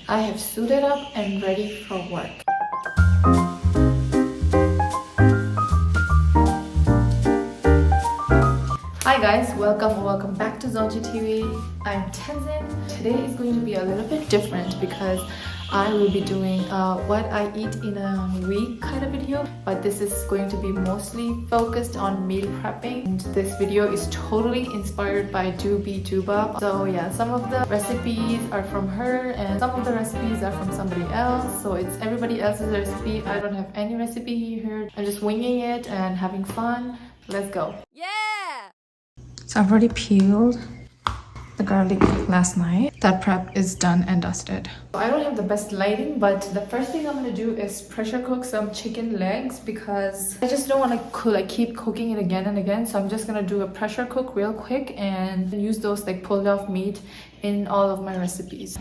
I have suited up and ready for work. Hi guys, welcome back to SAUTE TV. I'm Tenzin. Today is going to be a little bit different because I will be doing what I eat in a week kind of video, but this is going to be mostly focused on meal prepping. And this video is totally inspired by Doobie Dooba. So yeah, some of the recipes are from her and some of the recipes are from somebody else. So it's everybody else's recipe. I don't have any recipe here. I'm just winging it and having fun. Let's go. Yeah! So I've already peeled the garlic last night. That prep is done and dusted. I don't have the best lighting, but the first thing I'm gonna do is pressure cook some chicken legs because I just don't want to keep cooking it again and again. So I'm just gonna do a pressure cook real quick and use those like pulled off meat in all of my recipes.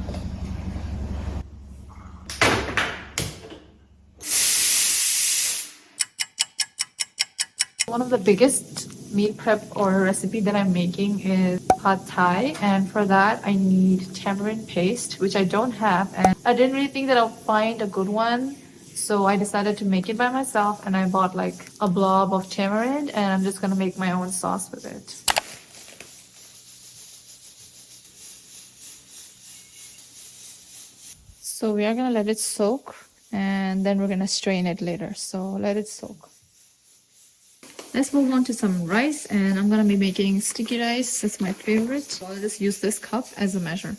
One of the biggest meal prep or recipe that I'm making is pad thai, and for that I need tamarind paste, which I don't have, and I didn't really think that I'll find a good one, so I decided to make it by myself, and I bought like a blob of tamarind and I'm just gonna make my own sauce with it. So we are gonna let it soak and then we're gonna strain it later, so let it soak. Let's move on to some rice, and I'm gonna be making sticky rice. It's my favorite. So I'll just use this cup as a measure.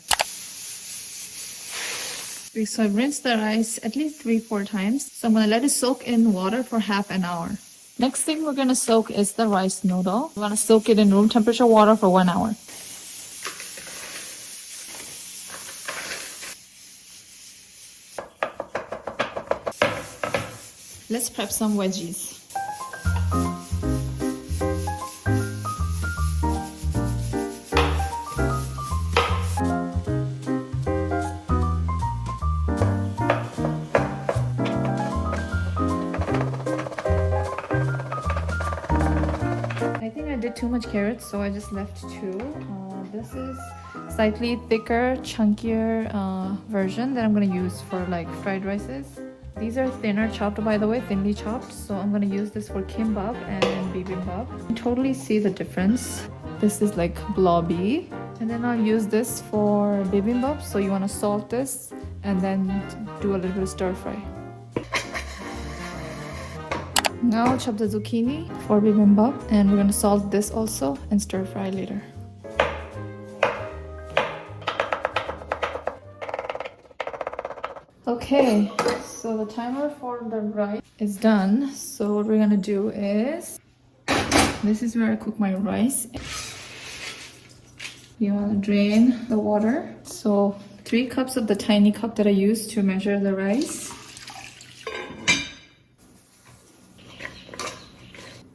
So I've rinsed the rice at least 3-4 times. So I'm gonna let it soak in water for half an hour. Next thing we're gonna soak is the rice noodle. We're gonna soak it in room temperature water for 1 hour. Let's prep some veggies. I did too much carrots, so I just left 2. This is slightly thicker, chunkier version that I'm gonna use for like fried rices. These are thinner chopped, by the way, thinly chopped. So I'm gonna use this for kimbap and bibimbap. You can totally see the difference. This is like blobby, and then I'll use this for bibimbap. So you wanna salt this and then do a little bit of stir fry. Now I'll chop the zucchini for bibimbap, and we're gonna salt this also and stir fry later. Okay, so the timer for the rice is done. So what we're gonna do is, this is where I cook my rice. You wanna drain the water. So 3 cups of the tiny cup that I used to measure the rice.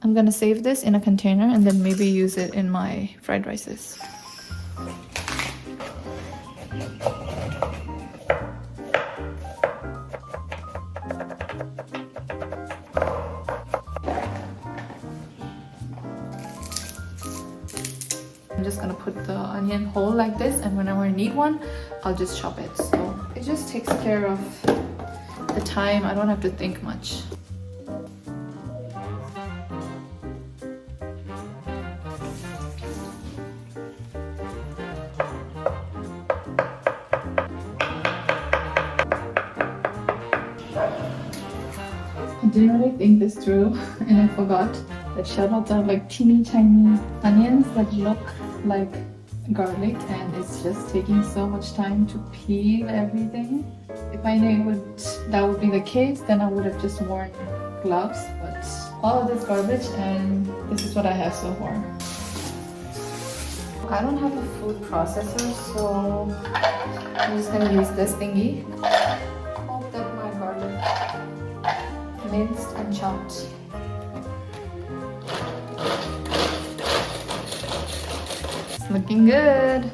I'm gonna save this in a container and then maybe use it in my fried rices. I'm just gonna put the onion whole like this, and whenever I need one, I'll just chop it. So it just takes care of the time. I don't have to think much. I didn't really think this through and I forgot that shallots are like teeny tiny onions that look like garlic, and it's just taking so much time to peel everything. If I knew that would be the case, then I would have just worn gloves, but all of this garbage and this is what I have so far. I don't have a food processor, so I'm just gonna use this thingy. Hope that my garlic minced and chopped. It's looking good.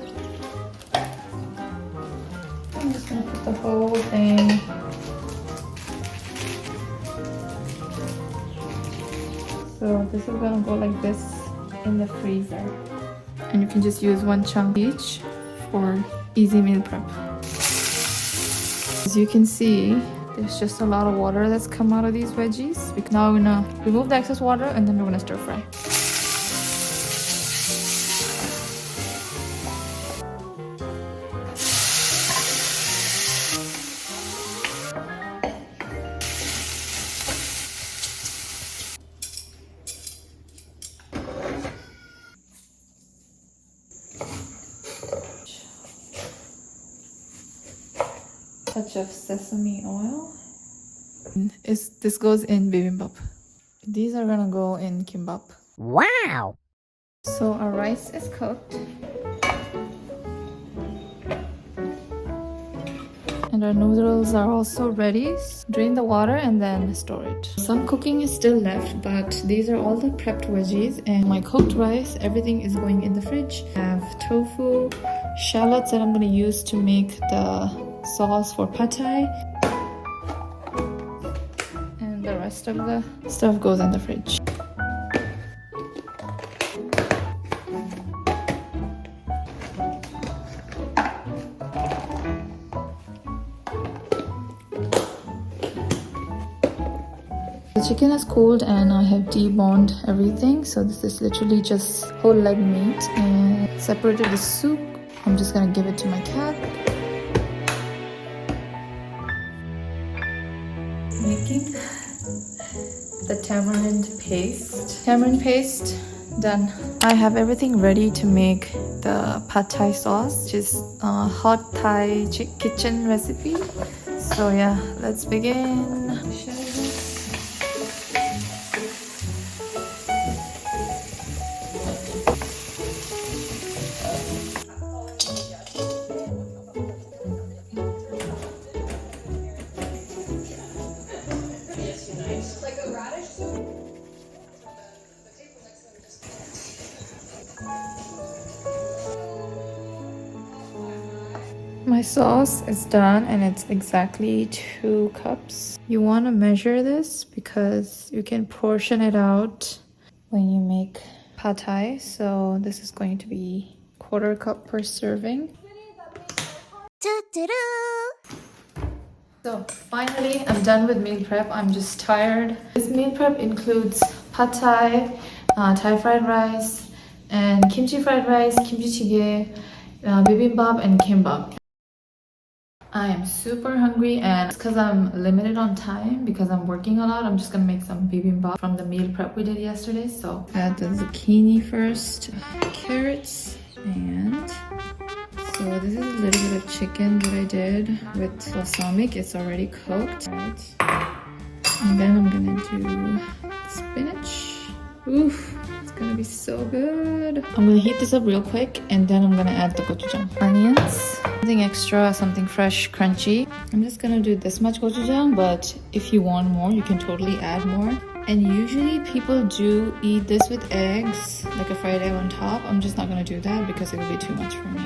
I'm just gonna put the whole thing. So this is gonna go like this in the freezer. And you can just use 1 chunk each for easy meal prep. As you can see, there's just a lot of water that's come out of these veggies. Now we're gonna remove the excess water and then we're gonna stir fry. Touch of sesame oil. This goes in bibimbap. These are gonna go in kimbap. Wow! So our rice is cooked. And our noodles are also ready. Drain the water and then store it. Some cooking is still left, but these are all the prepped veggies. And my cooked rice, everything is going in the fridge. I have tofu, shallots that I'm gonna use to make the sauce for pad thai. And the rest of the stuff goes in the fridge. The chicken is cooled and I have deboned everything. So this is literally just whole leg meat and separated the soup. I'm just gonna give it to my cat. Making the tamarind paste. Tamarind paste done. I have everything ready to make the pad thai sauce, which is a hot Thai kitchen recipe. So yeah, let's begin. My sauce is done and it's exactly 2 cups. You want to measure this because you can portion it out when you make pad thai. So this is going to be 1/4 cup per serving. So finally, I'm done with meal prep. I'm just tired. This meal prep includes pad thai, Thai fried rice, and kimchi fried rice, kimchi jjigae, bibimbap, and kimbap. I am super hungry, and because I'm limited on time because I'm working a lot, I'm just gonna make some bibimbap from the meal prep we did yesterday. So add the zucchini first, carrots, and so this is a little bit of chicken that I did with balsamic. It's already cooked. Right. And then I'm gonna do spinach. Oof, it's gonna be so good. I'm gonna heat this up real quick and then I'm gonna add the gochujang. Onions, something extra, something fresh, crunchy. I'm just gonna do this much gochujang, but if you want more, you can totally add more. And usually people do eat this with eggs, like a fried egg on top. I'm just not gonna do that because it will be too much for me.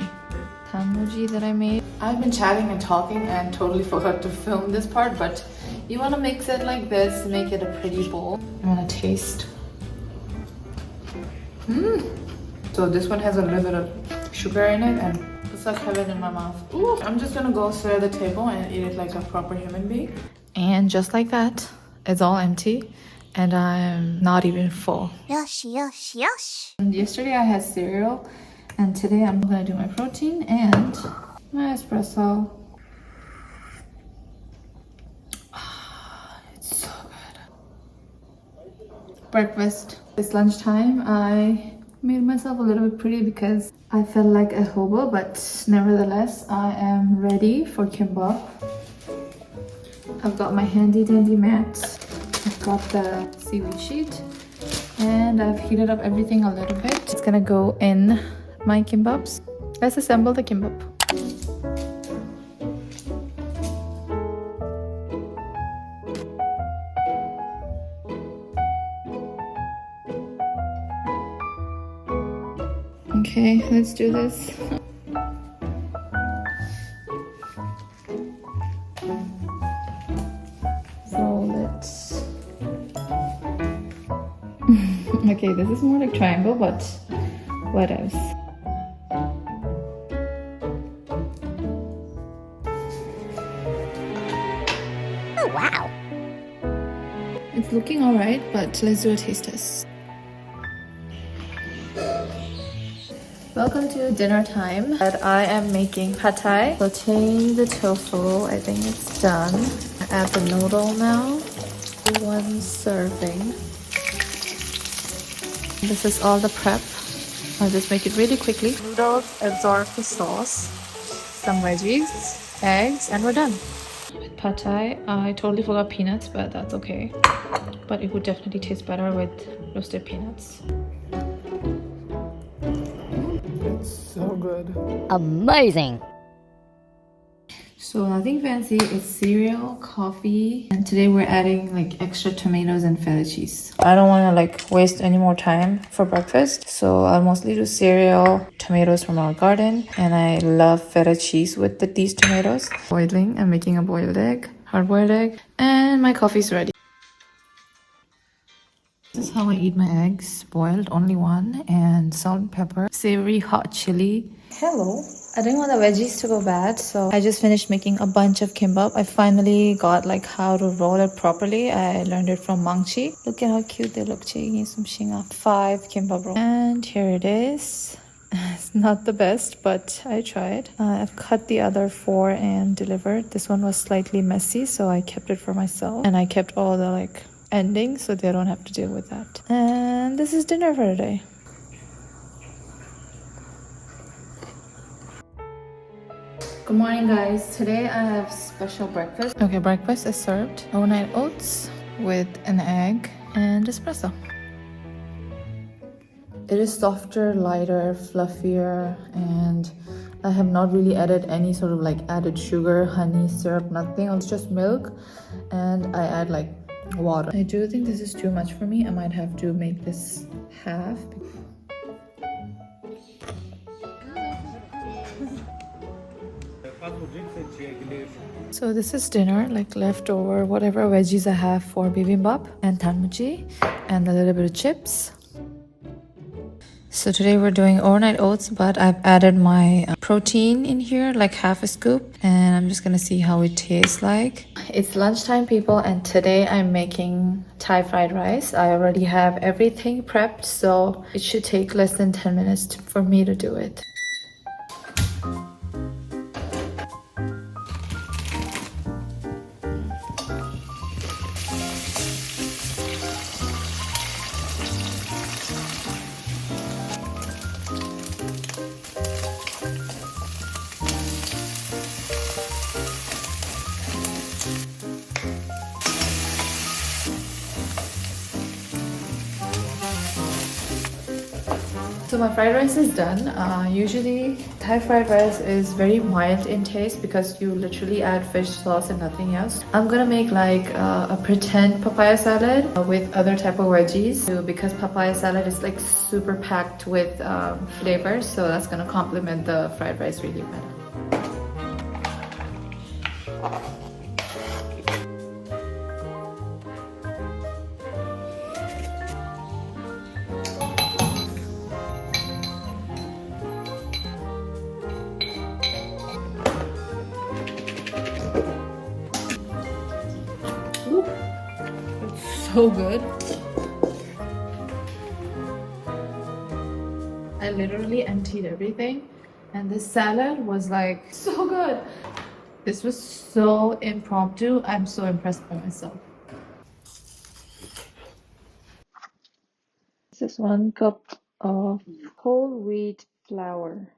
Tandoori that I made. I've been chatting and talking and totally forgot to film this part, but you want to mix it like this to make it a pretty bowl. I'm gonna taste. So this one has a little bit of sugar in it and it's like heaven in my mouth. Ooh. I'm just gonna go sit at the table and eat it like a proper human being. And just like that, it's all empty and I'm not even full. Yoshi, yoshi, yoshi. And yesterday I had cereal. And today I'm gonna do my protein and my espresso. It's so good. Breakfast. It's lunchtime. I made myself a little bit pretty because I felt like a hobo, but nevertheless, I am ready for kimbap. I've got my handy dandy mat. I've got the seaweed sheet. And I've heated up everything a little bit. It's gonna go in my kimbaps. Let's assemble the kimbap. Okay, let's do this. So let's... Okay, this is more like triangle, but what else? wow. It's looking alright, but let's do a taste test. Welcome to dinner time. But I am making pad thai. Sauteing the tofu. I think it's done. I add the noodle now. 1 serving. This is all the prep. I'll just make it really quickly. Noodles absorb the sauce. Some veggies, eggs, and we're done. With pad thai, I totally forgot peanuts, but that's okay. But it would definitely taste better with roasted peanuts. It's so good. Amazing. So nothing fancy, it's cereal, coffee, and today we're adding like extra tomatoes and feta cheese. I don't want to like waste any more time for breakfast, so I'll mostly do cereal, tomatoes from our garden, and I love feta cheese with these tomatoes. Boiling, I'm making a boiled egg, hard-boiled egg, and my coffee's ready. This is how I eat my eggs, boiled, only one, and salt and pepper, savory hot chili. Hello. I didn't want the veggies to go bad, so I just finished making a bunch of kimbap. I finally got like how to roll it properly. I learned it from Mangchi. Look at how cute they look. 5 kimbap rolls. And here it is. It's not the best, but I tried. I've cut the other 4 and delivered. This one was slightly messy, so I kept it for myself. And I kept all the like endings, so they don't have to deal with that. And this is dinner for today. Good morning, guys. Today I have special breakfast. Okay, breakfast is served. Overnight oats with an egg and espresso. It is softer, lighter, fluffier, and I have not really added any sort of like added sugar, honey, syrup, nothing. It's just milk, and I add like water. I do think this is too much for me. I might have to make this half. So this is dinner, like leftover whatever veggies I have for bibimbap and tanmuji and a little bit of chips. So today we're doing overnight oats, but I've added my protein in here, like half a scoop, and I'm just gonna see how it tastes like. It's lunchtime, people, and today I'm making Thai fried rice. I already have everything prepped, so it should take less than 10 minutes for me to do it. So my fried rice is done. Usually Thai fried rice is very mild in taste because you literally add fish sauce and nothing else. I'm gonna make like a pretend papaya salad with other type of veggies. So because papaya salad is like super packed with flavors, so that's gonna complement the fried rice really well. So good. I literally emptied everything, and this salad was like so good. This was so impromptu. I'm so impressed by myself. This is 1 cup of whole wheat flour.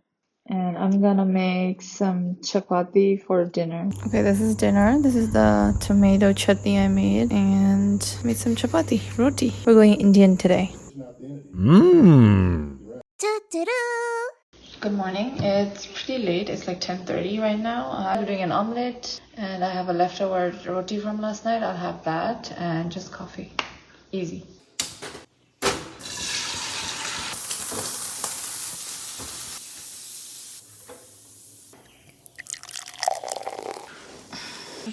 And I'm gonna make some chapati for dinner. Okay, this is dinner. This is the tomato chutney I made and made some chapati, roti. We're going Indian today. Mmm. Good morning. It's pretty late. It's like 10:30 right now. I'm doing an omelette and I have a leftover roti from last night. I'll have that and just coffee. Easy.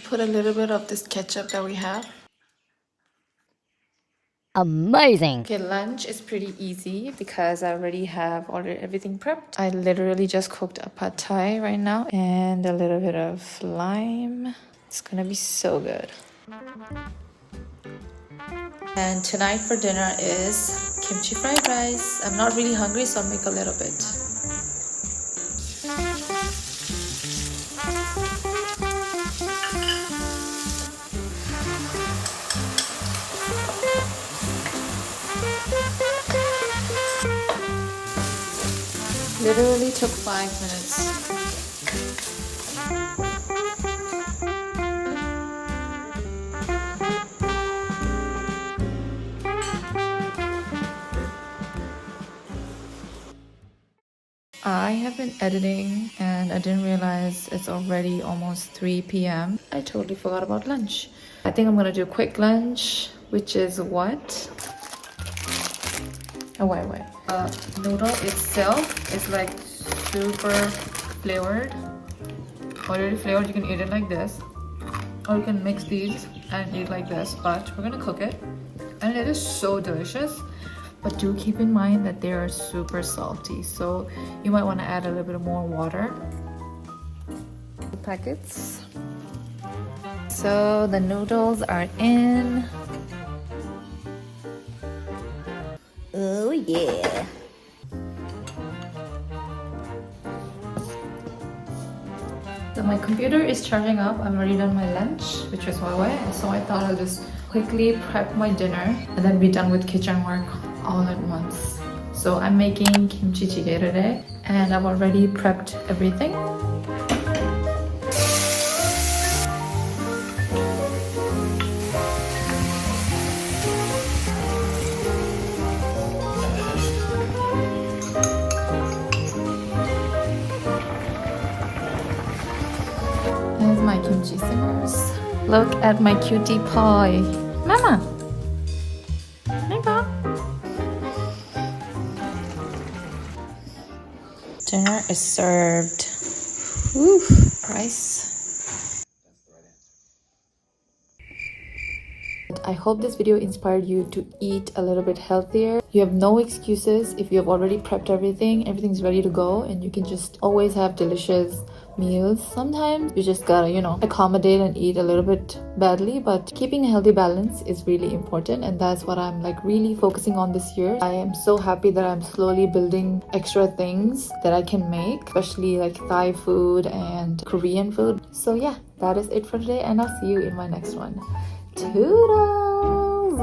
Put a little bit of this ketchup that we have. Amazing. Okay, lunch is pretty easy because I already have everything prepped. I literally just cooked a pad thai right now and a little bit of lime. It's gonna be so good. And tonight for dinner is kimchi fried rice. I'm not really hungry, so I'll make a little bit. Literally took 5 minutes. I have been editing and I didn't realize it's already almost 3 p.m. I totally forgot about lunch. I think I'm gonna do a quick lunch, which is what? Oh, wait. Noodle itself is like super flavored. Already flavored, you can eat it like this. Or you can mix these and eat like this, but we're gonna cook it. And it is so delicious. But do keep in mind that they are super salty, so you might want to add a little bit more water. Packets. So the noodles are in. Oh yeah. So my computer is charging up. I've already done my lunch, which was Huawei, so I thought I'll just quickly prep my dinner and then be done with kitchen work all at once. So I'm making kimchi jjigae today and I've already prepped everything. Here's my kimchi simmers. Look at my cutie pie. Mama! Dinner is served. Woo, rice. I hope this video inspired you to eat a little bit healthier. You have no excuses if you have already prepped everything. Everything's ready to go and you can just always have delicious meals. Sometimes you just gotta, accommodate and eat a little bit badly, but keeping a healthy balance is really important, and that's what I'm like really focusing on this year. I am so happy that I'm slowly building extra things that I can make, especially like Thai food and Korean food. So yeah, that is it for today, and I'll see you in my next one. Toodles!